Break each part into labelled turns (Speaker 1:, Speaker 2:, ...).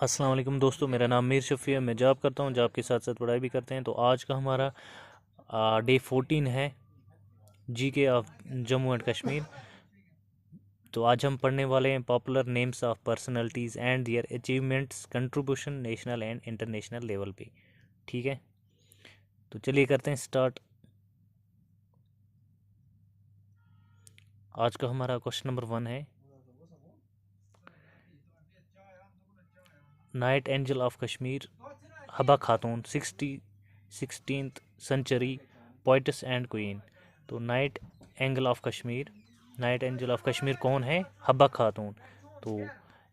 Speaker 1: अस्सलाम वालेकुम दोस्तों, मेरा नाम मीर शफ़ी है। मैं जॉब करता हूँ, जॉब के साथ साथ पढ़ाई भी करते हैं। तो आज का हमारा डे 14 है, GK of Jammu and Kashmir. तो आज हम पढ़ने वाले हैं popular names of personalities and their achievements contribution national and international level पे। ठीक है, तो चलिए करते हैं स्टार्ट। आज का हमारा क्वेश्चन नंबर 1 है, night angel of Kashmir Habba Khatoon 16th century poetess and queen. तो नाइट एंजल ऑफ कश्मीर कौन है? हब्बा खातून। तो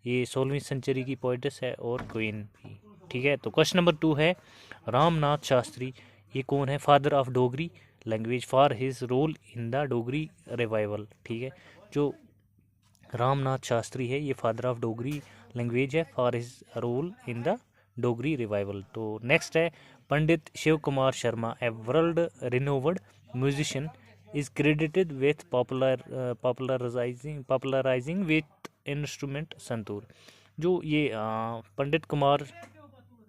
Speaker 1: ये 16वीं सेंचुरी की पोइटस है और क्वीन भी। ठीक है, तो क्वेश्चन नंबर 2 है, रामनाथ शास्त्री ये कौन है? Father of Dogri language for his role in the Dogri revival. ठीक है, जो रामनाथ शास्त्री है ये फादर ऑफ डोगरी लैंग्वेज है for his role in the Dogri revival. तो नेक्स्ट है, Pandit Shiv Kumar Sharma a world renowned musician is credited with popularising with instrument santoor. जो ये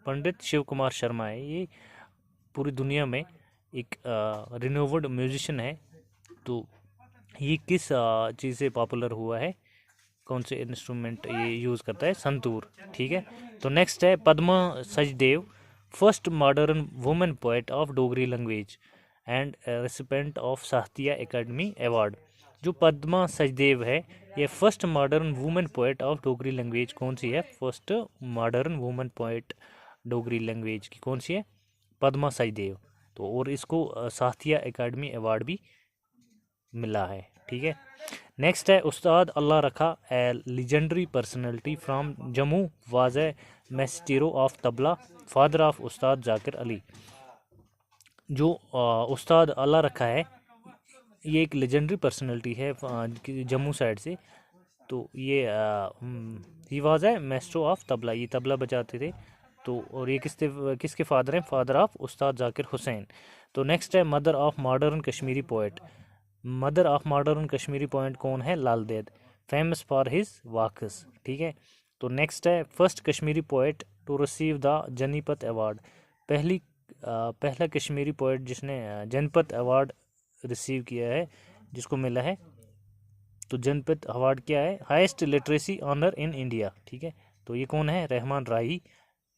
Speaker 1: पंडित शिव कुमार शर्मा है, ये पूरी दुनिया में एक रिनोवर्ड म्यूजिशियन है। तो ये किस चीज़ से पॉपुलर हुआ है, कौन से इंस्ट्रूमेंट ये यूज़ करता है? संतूर। ठीक है, तो नेक्स्ट है, Padma Sachdev first modern women poet of Dogri language and recipient of साहित्य एकेडमी अवार्ड। जो पद्मा सचदेव है ये first modern women poet of Dogri language कौन सी है? First modern women poet Dogri language की कौन सी है? पद्मा सचदेव। तो और इसको साहित्य एकेडमी अवार्ड भी मिला है। ठीक है, नेक्स्ट है, Ustad Allah Rakha a legendary personality from Jammu was a maestro of tabla father of Ustad Zakir Ali. जो उस्ताद अल्लाह रखा है ये एक लेजेंडरी पर्सनैलिटी है जम्मू साइड से। तो ये he was a maestro of tabla, ये तबला बजाते थे। तो और ये किसके फादर हैं? Father of Ustad Zakir Hussain. तो नेक्स्ट है, mother of modern Kashmiri poet. Mother of modern Kashmiri poet कौन है? Lal Ded, famous for his vakhs. ठीक है, तो नेक्स्ट है, first Kashmiri poet to receive the Jnanpith award. पहला कश्मीरी पोएट जिसने जनपथ अवार्ड रिसीव किया है, जिसको मिला है। तो जनपथ अवार्ड क्या है? Highest literacy honour in India. ठीक है, तो ये कौन है? रहमान राही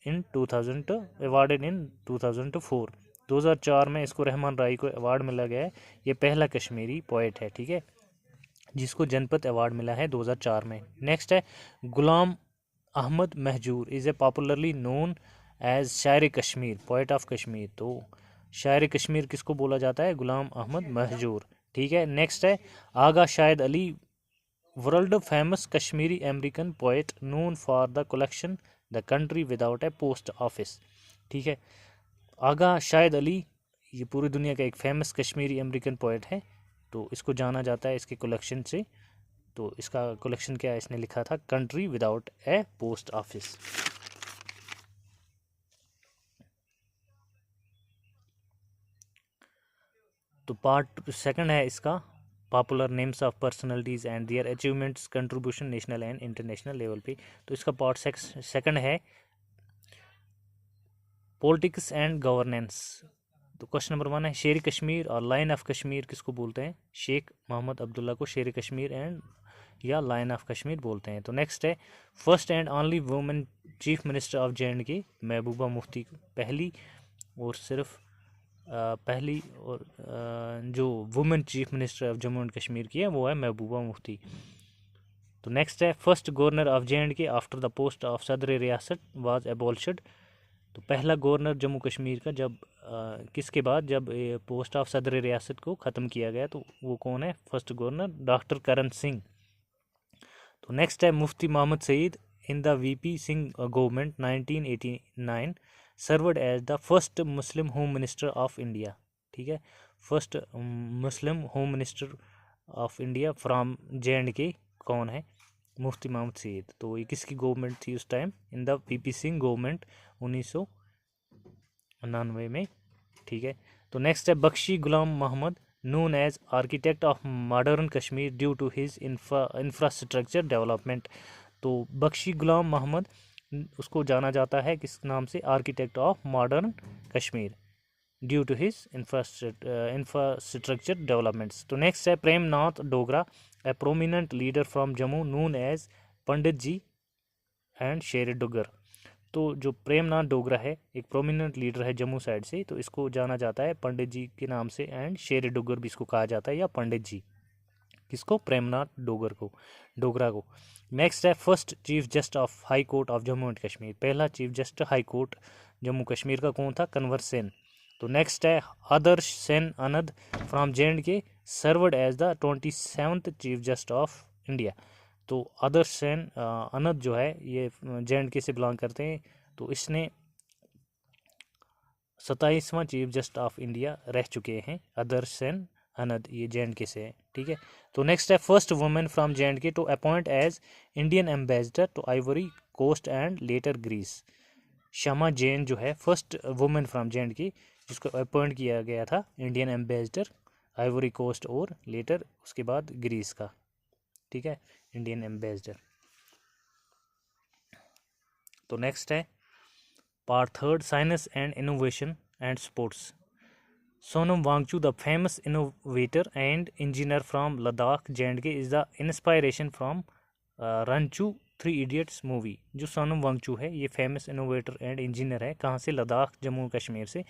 Speaker 1: इन 2000 अवार्डेड इन 2004। 2004 में इसको रहमान राही को अवार्ड मिला गया है। ये पहला कश्मीरी पोएट है, ठीक है, जिसको जनपथ अवार्ड मिला है 2004 में। नेक्स्ट है, Ghulam Ahmad Mahjoor is a popularly known as Shayar Kashmir, poet of Kashmir. तो शायर कश्मीर किसको बोला जाता है? गुलाम अहमद महजूर। ठीक है, नेक्स्ट है, Agha Shahid Ali world famous Kashmiri American poet known for the collection the country without a post office. ठीक है, आगा शाहिद अली ये पूरी दुनिया का एक फेमस कश्मीरी अमेरिकन पोएट है। तो इसको जाना जाता है इसके कलेक्शन से। तो इसका कलेक्शन क्या है? इसने लिखा था country without a post office. तो पार्ट सेकंड है इसका, popular names of personalities and their achievements contribution national and international level पे। तो इसका पार्ट सेकंड है, पॉलिटिक्स एंड गवर्नेंस। तो क्वेश्चन नंबर 1 है, शेर कश्मीर और लाइन ऑफ कश्मीर किसको बोलते हैं? शेख मोहम्मद अब्दुल्ला को शेर कश्मीर एंड या लाइन ऑफ कश्मीर बोलते हैं। तो नेक्स्ट है, first and only women chief minister of J and K Mehbooba Mufti. पहली और जो women chief minister of Jammu and Kashmir की है वो है महबूबा मुफ्ती। तो नेक्स्ट है, first governor of J and K after the post of Sadar Riyasat was abolished. तो पहला गवर्नर जम्मू कश्मीर का जब किसके बाद, जब पोस्ट ऑफ सदर रियासत को ख़त्म किया गया, तो वो कौन है? First governor doctor Karan Singh. तो नेक्स्ट है, Mufti Mohammad Sayeed in the VP Singh government 1989 served as the first Muslim home minister of India. ठीक है, first Muslim home minister of India from J and K कौन है? मुफ्ती मोहम्मद सईद। तो ये किसकी गवर्नमेंट थी उस time? In the VP Singh government 1999 में। ठीक है, तो नेक्स्ट है, बख्शी गुलाम Mohammad known as architect of modern Kashmir due to his infrastructure development। तो बख्शी गुलाम मोहम्मद उसको जाना जाता है किस नाम से, architect of modern Kashmir, due to his infrastructure developments. तो नेक्स्ट है Prem Nath Dogra, a prominent leader from Jammu known as Pandit ji and Sher Duggar. तो जो प्रेमनाथ डोगरा है एक प्रोमिनेंट लीडर है जम्मू साइड से, तो इसको जाना जाता है पंडित जी के नाम से, एंड शेर डुगर भी इसको कहा जाता है, या पंडित जी, किसको, प्रेमनाथ डोगरा को। नेक्स्ट है first chief justice of high court of Jammu and Kashmir, पहला chief justice high court Jammu Kashmir का कौन था, कंवर सेन। तो नेक्स्ट है Adarsh Sen Anand from JNK, served as the 27th chief justice of India. तो आदर्श सेन अनद जो है ये JNK से बिलोंग करते हैं, तो इसने 27वां चीफ जस्टिस ऑफ इंडिया रह चुके हैं, आदर्श सेन अनद, ये JNK से है, ठीक है। तो नेक्स्ट है first women from JNK to appoint as Indian ambassador to Ivory Coast and later Greece. Shama Jain जो है फर्स्ट वुमेन फ्रॉम JNK जिसको अपॉइंट किया गया था इंडियन एम्बेसडर आइवरी कोस्ट और लेटर उसके बाद ग्रीस का, ठीक है, इंडियन एम्बेसडर। तो नेक्स्ट है part third, science and innovation and sports. Sonam Wangchuk, the famous innovator and engineer from Ladakh JNK, is the inspiration from रंचू 3 idiots movie. जो सोनम वांगचू है ये फेमस इनोवेटर एंड इंजीनियर है, कहाँ से, लद्दाख जम्मू कश्मीर से।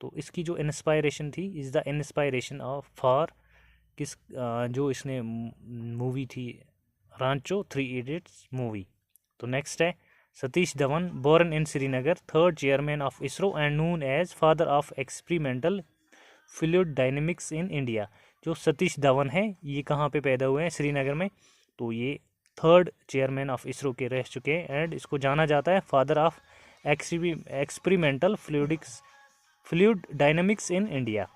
Speaker 1: तो इसकी जो इंस्पायरेशन थी, is the inspiration of for किस जो इसने मूवी थी रांचो 3 इडियट्स मूवी। तो नेक्स्ट है Satish Dhawan, born in Srinagar, third chairman of ISRO and known as father of experimental fluid dynamics in India. जो सतीश धवन है ये कहाँ पे पैदा हुए हैं, श्रीनगर में। तो ये थर्ड चेयरमैन ऑफ इसरो के रह चुके हैं, एंड इसको जाना जाता है father of experimental fluid dynamics in India.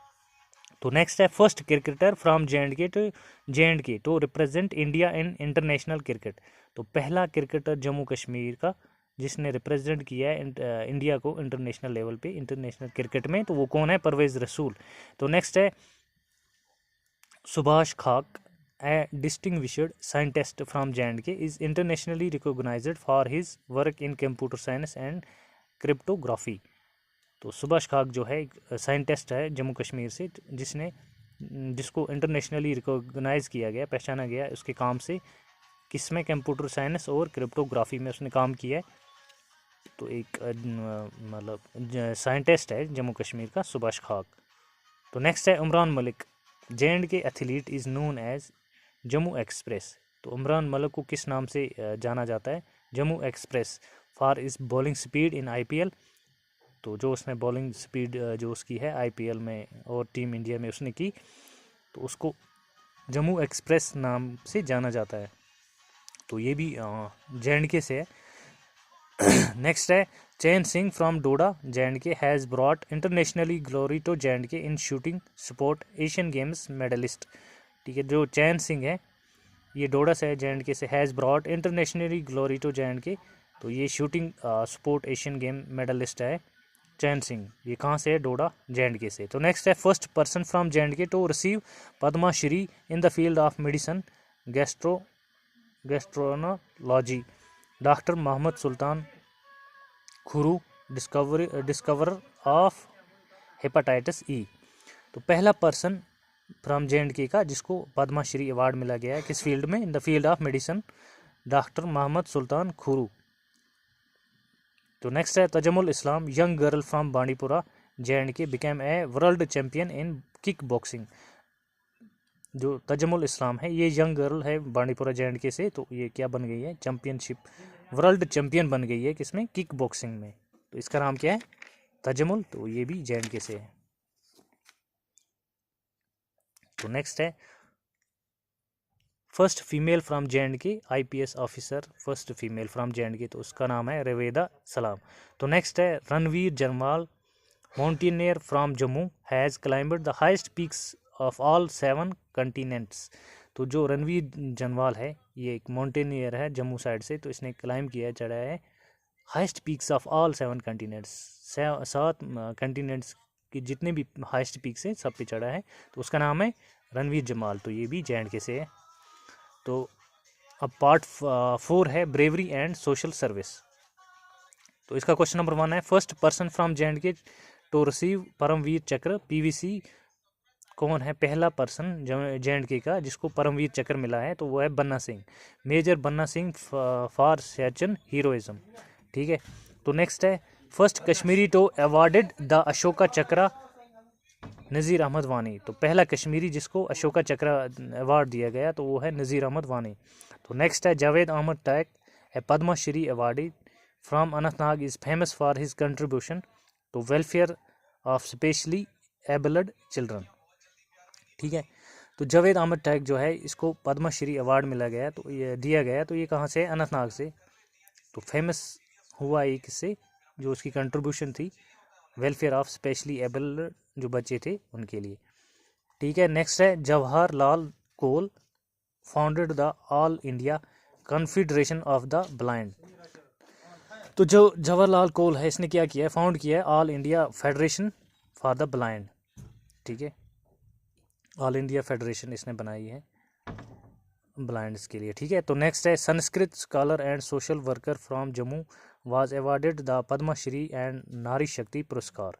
Speaker 1: तो नेक्स्ट है first cricketer from JNK to represent India in international cricket. तो पहला क्रिकेटर जम्मू कश्मीर का जिसने रिप्रेजेंट किया है इंडिया को इंटरनेशनल लेवल पे, इंटरनेशनल क्रिकेट में, तो वो कौन है, परवेज रसूल। तो नेक्स्ट है Subhash Kak, a distinguished scientist from JNK, is internationally recognised for his work in computer science and cryptography. तो सुभाष खाक जो है एक साइंटिस्ट है जम्मू कश्मीर से जिसको इंटरनेशनली रिकॉग्नाइज किया गया, पहचाना गया उसके काम से, किसमें, कंप्यूटर साइंस और क्रिप्टोग्राफी में उसने काम किया है। तो एक मतलब साइंटिस्ट है जम्मू कश्मीर का सुभाष खाक। तो नेक्स्ट है Umran Malik, JNK athlete is known as Jammu express. तो उमरान मलिक को किस नाम से जाना जाता है, Jammu express, for is bowling speed in IPL। तो जो उसने बॉलिंग स्पीड जो उसकी है IPL में और टीम इंडिया में उसने की, तो उसको जम्मू एक्सप्रेस नाम से जाना जाता है। तो ये भी JNK से है। नेक्स्ट है Chain Singh from Doda JNK has brought internationally glory to JNK in shooting sport Asian games medallist. ठीक है, जो चैन सिंह है ये डोडा से है, JNK से, has brought internationally glory to JNK। तो ये shooting sport Asian game medallist है चैन सिंह, ये कहाँ से है, डोडा JNK से। तो नेक्स्ट है first person from JNK to receive Padma Shri in the field of medicine gastroenterology, doctor Mohammad Sultan Khuroo, discoverer of hepatitis E। तो पहला पर्सन फ्रॉम JNK का जिसको पद्मा श्री अवार्ड मिला गया है किस फील्ड में, in the field of medicine, doctor Mohammad Sultan Khuroo. तो नेक्स्ट है Tajamul Islam, young girl from Bandipora JNK became a world champion in kick boxing. जो तजमुल इस्लाम है ये यंग गर्ल है बांडीपुरा JNK से, तो ये क्या बन गई है, चैंपियनशिप, वर्ल्ड चैंपियन बन गई है किसमें, किक बॉक्सिंग में। तो इसका नाम क्या है, तजमुल, तो ये भी JNK से है। तो नेक्स्ट है first female from JNK IPS officer, first female from JNK, तो उसका नाम है रवेदा सलाम। तो नेक्स्ट है Ranveer Jarwal, mountaineer from Jammu, has climbed the highest peaks of all 7 continents. तो जो रणवीर जरवाल है ये एक माउंटेनियर है जम्मू साइड से, तो इसने क्लाइंब किया है, चढ़ा है highest peaks of all 7 continents, 7 continents की जितने भी हाइस्ट पीक्स हैं सब पे चढ़ा है, तो उसका नाम है रणवीर जमाल। तो ये भी JNK से है। तो अब पार्ट 4 है ब्रेवरी एंड सोशल सर्विस। तो इसका क्वेश्चन नंबर 1 है, first person from J and K to receive Param Vir Chakra PVC कौन है पहला पर्सन जे.एंड.के का जिसको परमवीर चक्र मिला है, तो वो है बन्ना सिंह, मेजर बन्ना सिंह फॉर सचिन हीरोइज्म। ठीक है, तो नेक्स्ट है, first Kashmiri to awarded the Ashoka Chakra Nazir Ahmad Wani. तो पहला कश्मीरी जिसको अशोका चक्र अवार्ड दिया गया तो वो है नज़ीर अहमद वानी। तो नेक्स्ट है, Javed Ahmad Tak a Padma Shri awardee from Anantnag is famous for his contribution to welfare of specially abled children. ठीक है, तो जावेद अहमद टैग जो है इसको पद्मा श्री अवार्ड मिला गया, तो ये दिया गया, तो ये कहाँ से, अनंतनाग से। तो फेमस हुआ ये किससे, जो उसकी कंट्रीब्यूशन थी वेलफेयर ऑफ स्पेशली एबल्ड जो बच्चे थे उनके लिए। ठीक है, नेक्स्ट है, Jawaharlal Kaul founded the all India confederation of the blind. तो जो जवाहरलाल कोल है इसने क्या किया है, फाउंड किया है all India federation for the blind. ठीक है, ऑल इंडिया फेडरेशन इसने बनाई है ब्लाइंड्स के लिए। ठीक है, तो नेक्स्ट है, Sanskrit scholar and social worker from Jammu was awarded the Padma Shri and नारी शक्ति पुरस्कार।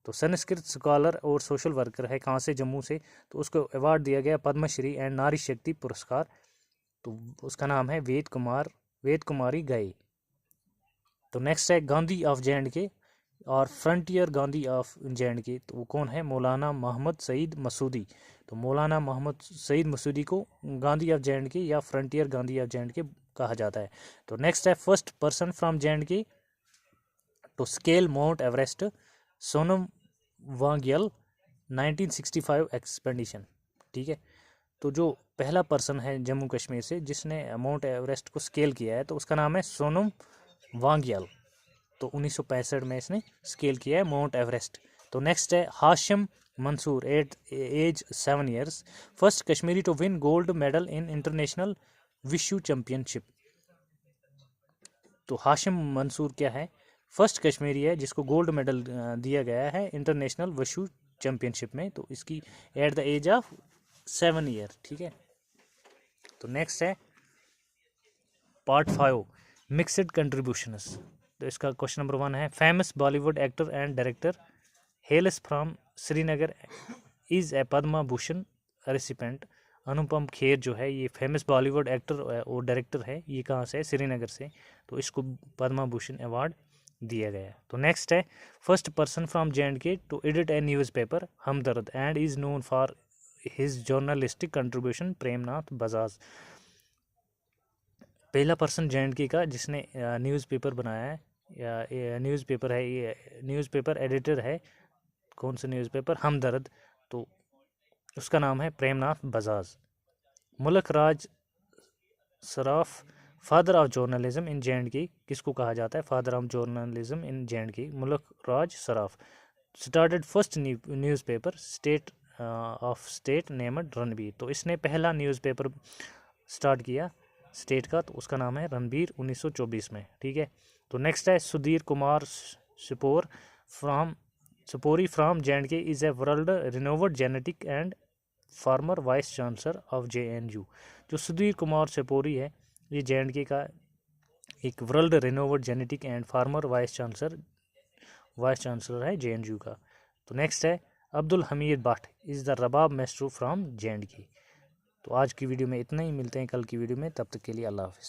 Speaker 1: तो संस्कृत स्कॉलर और सोशल वर्कर है कहाँ से, जम्मू से, तो उसको अवार्ड दिया गया पद्मश्री एंड नारी शक्ति पुरस्कार। तो उसका नाम है वेद कुमारी गई। तो नेक्स्ट है, गांधी ऑफ जे.एंड.के और फ्रंटियर गांधी ऑफ जे.एंड.के, तो वो कौन है, मौलाना मोहम्मद सईद मसूदी। तो मौलाना मोहम्मद सईद मसूदी को गांधी ऑफ जे.एंड.के या फ्रंटियर गांधी ऑफ जे.एंड.के कहा जाता है। तो नेक्स्ट है, first person from J and K to scale Mount Everest Sonam Wangyal 1965 expedition. ठीक है, तो जो पहला पर्सन है जम्मू कश्मीर से जिसने माउंट एवरेस्ट को स्केल किया है, तो उसका नाम है सोनम वांग्यल। तो 1965 में इसने स्केल किया है माउंट एवरेस्ट। तो नेक्स्ट है, Hashim Mansoor at age 7 years first Kashmiri to win gold medal in international विश्व चैंपियनशिप। तो हाशिम मंसूर क्या है, फर्स्ट कश्मीरी है जिसको गोल्ड मेडल दिया गया है इंटरनेशनल विश्व चैंपियनशिप में, तो इसकी at the age of 7 year. ठीक है, तो नेक्स्ट है पार्ट 5 मिक्सड कंट्रीब्यूशंस। तो इसका क्वेश्चन नंबर 1 है, famous Bollywood actor and director hails from Srinagar is a Padma Bhushan recipient. Anupam Kher जो है ये फेमस बॉलीवुड एक्टर और डायरेक्टर है, ये कहाँ से है, श्रीनगर से, तो इसको पद्मा भूषण अवार्ड दिया गया। तो नेक्स्ट है, first person from J and K to edit a newspaper Hamdard and is known for his journalistic contribution Premnath Bajaj. पहला पर्सन जे.एंड.के का जिसने न्यूज़पेपर बनाया है, या न्यूज़पेपर है, ये न्यूज़पेपर एडिटर है, कौन सा न्यूज़पेपर, हमदर्द, तो उसका नाम है Premnath Bajaj. Mulk Raj Saraf father of journalism in J and K किसको कहा जाता है, father of journalism in J and K, Mulk Raj Saraf. Started first newspaper state of state named Ranbir. तो इसने पहला न्यूज़पेपर स्टार्ट किया स्टेट का, तो उसका नाम है रणबीर 1924 में। ठीक है, तो नेक्स्ट है, Sudhir Kumar Supori from J and K is a world renowned genetic and former vice chancellor of JNU. जो सुधीर कुमार सुपोरी है ये जे.एंड.के का एक world renowned genetic and former vice chancellor है जे.एन.यू का। तो नेक्स्ट है, Abdul Hamid Bhatt is the rabab master from J and K. तो आज की वीडियो में इतना ही, मिलते हैं कल की वीडियो में, तब तक के लिए अल्लाह हाफिज़।